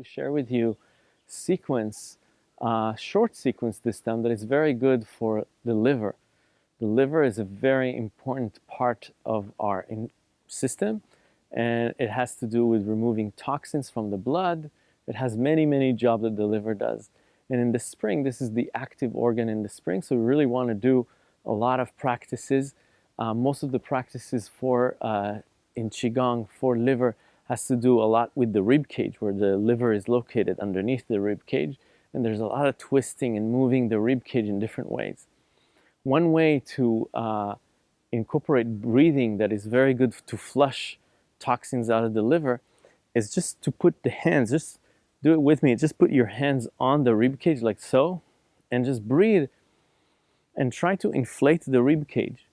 to share with you sequence, short sequence this time, that is very good for the liver. The liver is a very important part of our system, and it has to do with removing toxins from the blood. It has many jobs that the liver does. And in the spring, this is the active organ in the spring, so we really want to do a lot of practices. Most of the practices for in Qigong for liver has to do a lot with the rib cage, where the liver is located underneath the rib cage, and there's a lot of twisting and moving the rib cage in different ways. One way to incorporate breathing that is very good to flush toxins out of the liver is just to put the hands, just do it with me, just put your hands on the rib cage like so, and just breathe and try to inflate the rib cage.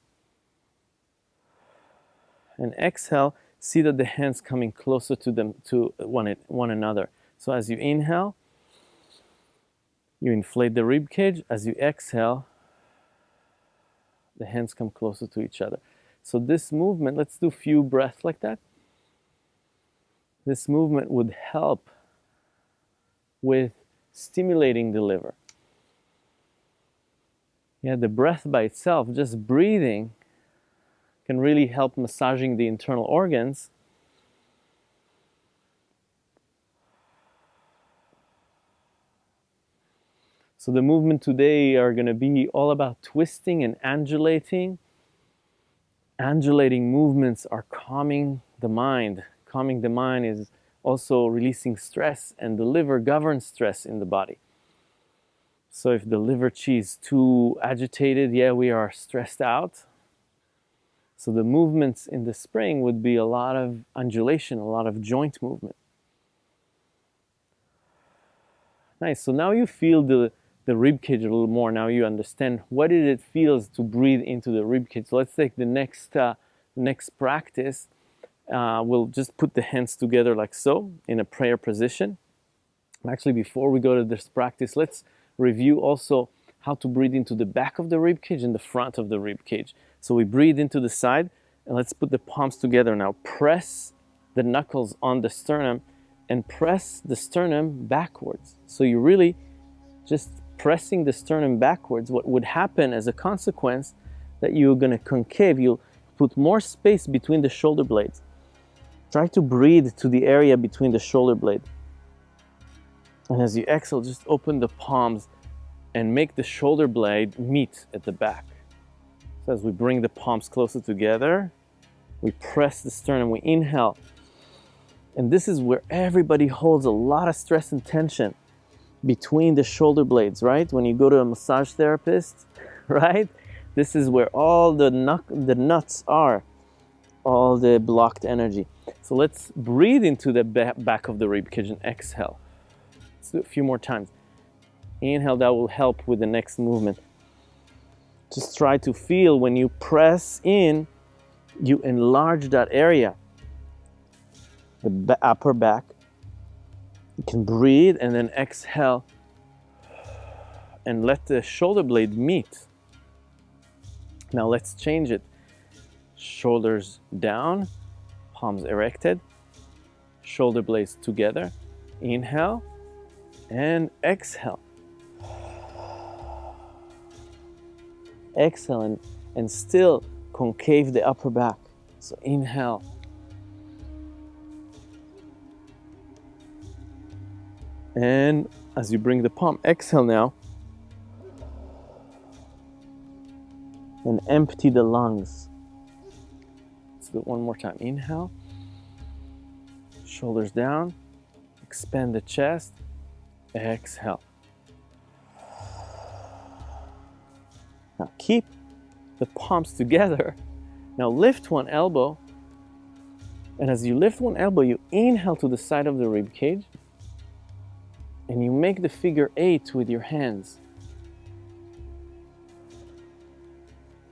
And exhale, see that the hands coming closer to one another. So as you inhale, you inflate the rib cage. As you exhale, the hands come closer to each other. So this movement, let's do a few breaths like that. This movement would help with stimulating the liver. Yeah, the breath by itself, just breathing, can really help massaging the internal organs. So the movement today are going to be all about twisting and undulating. Undulating movements are calming the mind. Calming the mind is also releasing stress, and the liver governs stress in the body. So if the liver chi is too agitated, yeah, we are stressed out. So the movements in the spring would be a lot of undulation, a lot of joint movement. Nice, so now you feel the rib cage a little more. Now you understand what it feels to breathe into the rib cage. So let's take the next practice. We'll just put the hands together like so in a prayer position. Actually, before we go to this practice, let's review also how to breathe into the back of the rib cage and the front of the rib cage. So we breathe into the side, and let's put the palms together now. Press the knuckles on the sternum and press the sternum backwards. So you're really just pressing the sternum backwards. What would happen as a consequence, that you're going to concave, you'll put more space between the shoulder blades. Try to breathe to the area between the shoulder blade. And as you exhale, just open the palms and make the shoulder blade meet at the back. So as we bring the palms closer together, we press the sternum, we inhale. And this is where everybody holds a lot of stress and tension between the shoulder blades, right? When you go to a massage therapist, right? This is where all the nuts are, all the blocked energy. So let's breathe into the back of the rib cage and exhale. Let's do it a few more times. Inhale, that will help with the next movement. Just try to feel when you press in, you enlarge that area, the upper back. You can breathe and then exhale and let the shoulder blade meet. Now let's change it. Shoulders down, palms erected, shoulder blades together. Inhale and exhale. Exhale and still concave the upper back. So inhale. And as you bring the palm, exhale now. And empty the lungs. Let's do it one more time. Inhale. Shoulders down. Expand the chest. Exhale. Now keep the palms together. Now lift one elbow. And as you lift one elbow, you inhale to the side of the rib cage. And you make the figure 8 with your hands.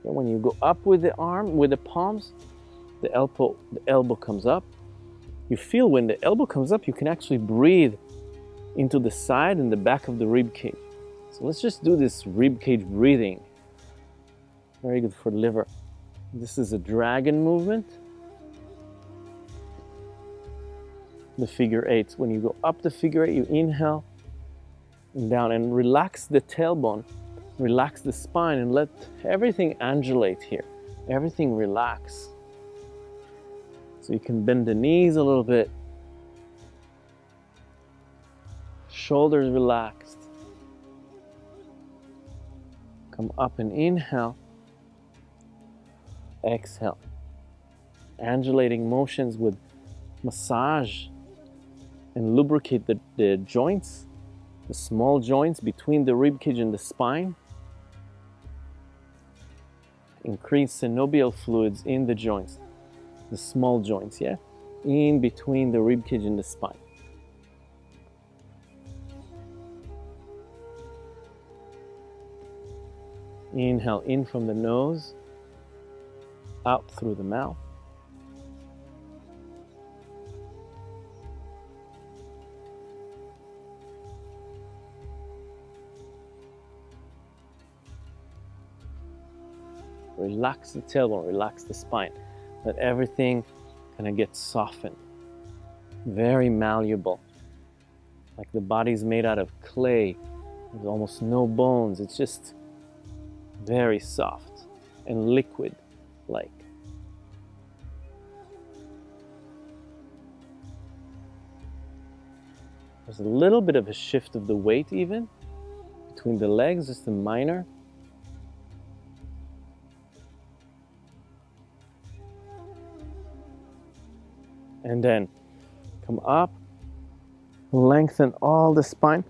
And when you go up with the arm, with the palms, the elbow comes up. You feel when the elbow comes up, you can actually breathe into the side and the back of the rib cage. So let's just do this rib cage breathing. Very good for the liver. This is a dragon movement. the figure eight. When you go up the figure eight, you inhale and down, and relax the tailbone, relax the spine, and let everything undulate here. Everything relax. So you can bend the knees a little bit, shoulders relaxed. Come up and inhale, exhale. Undulating motions with massage and lubricate the joints, the small joints between the rib cage and the spine. Increase synovial fluids in the joints, the small joints, yeah? In between the rib cage and the spine. Inhale in from the nose, out through the mouth. Relax the tailbone, relax the spine. Let everything kind of get softened. Very malleable. Like the body's made out of clay. There's almost no bones. It's just very soft and liquid-like. There's a little bit of a shift of the weight even between the legs, just a minor. And then come up, lengthen all the spine,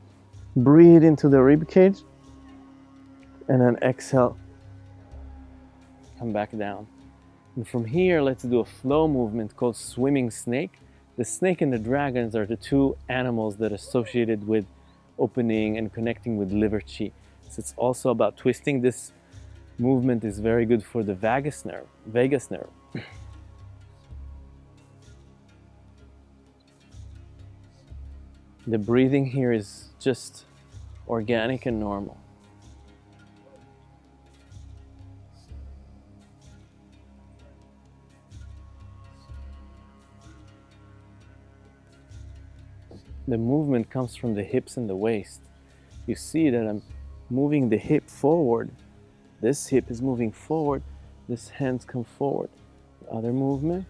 breathe into the rib cage, and then exhale, come back down. And from here, let's do a flow movement called swimming snake. The snake and the dragons are the two animals that are associated with opening and connecting with liver chi. So it's also about twisting. This movement is very good for the vagus nerve. The breathing here is just organic and normal. The movement comes from the hips and the waist. You see that I'm moving the hip forward. This hip is moving forward. This hands come forward. The other movement.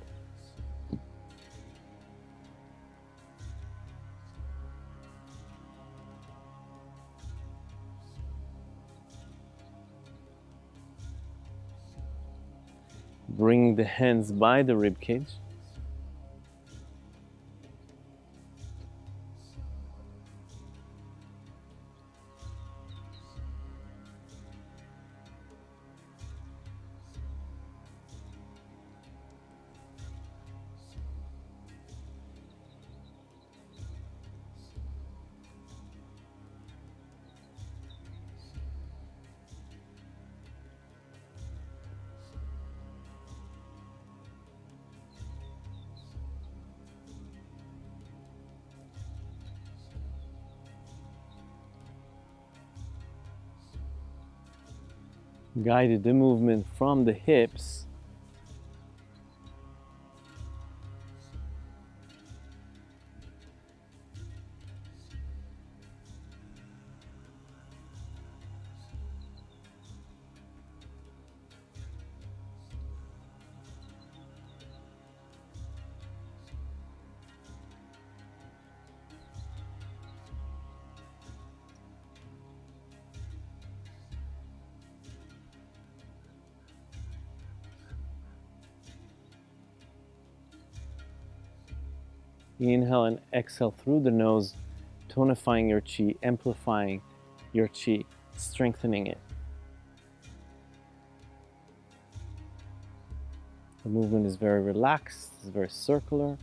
Bring the hands by the rib cage. Guided the movement from the hips Inhale and exhale through the nose, tonifying your chi, amplifying your chi, strengthening it. The movement is very relaxed, it's very circular.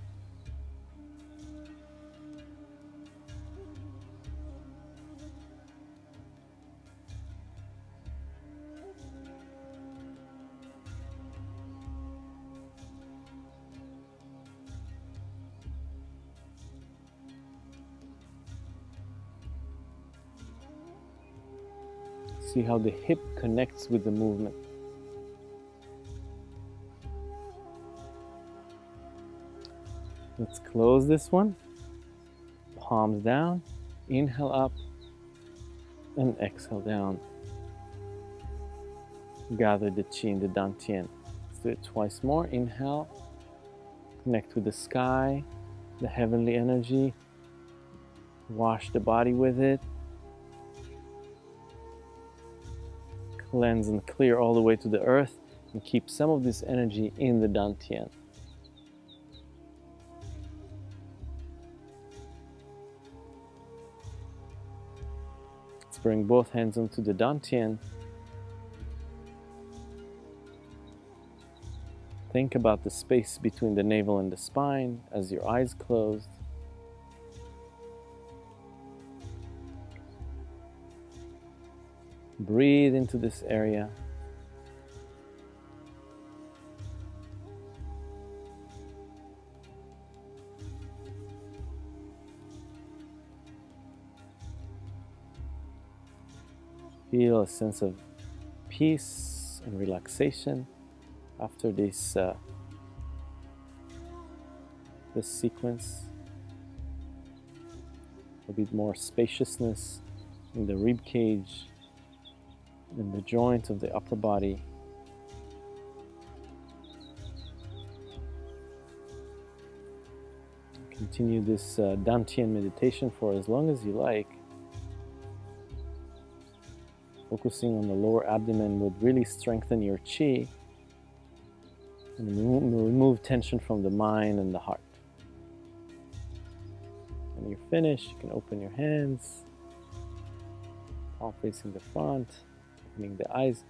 See how the hip connects with the movement. Let's close this one. palms down, inhale up, and exhale down. Gather the chi in the dantian. Let's do it twice more. Inhale, connect with the sky, the heavenly energy, wash the body with it, cleanse and clear all the way to the earth, and keep some of this energy in the dantian. Let's bring both hands onto the dantian. Think about the space between the navel and the spine as your eyes closed. Breathe into this area. Feel a sense of peace and relaxation after this sequence. A bit more spaciousness in the rib cage, in the joints of the upper body. Continue this dantian meditation for as long as you like. Focusing on the lower abdomen would really strengthen your chi and remove tension from the mind and the heart. When you're finished, you can open your hands, palm facing the front, opening the eyes.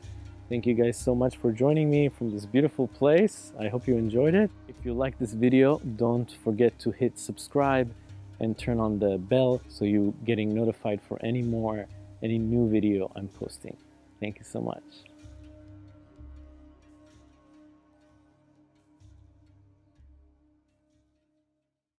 Thank you guys so much for joining me from this beautiful place. I hope you enjoyed it. If you like this video, don't forget to hit subscribe and turn on the bell so you're getting notified for any new video I'm posting. Thank you so much.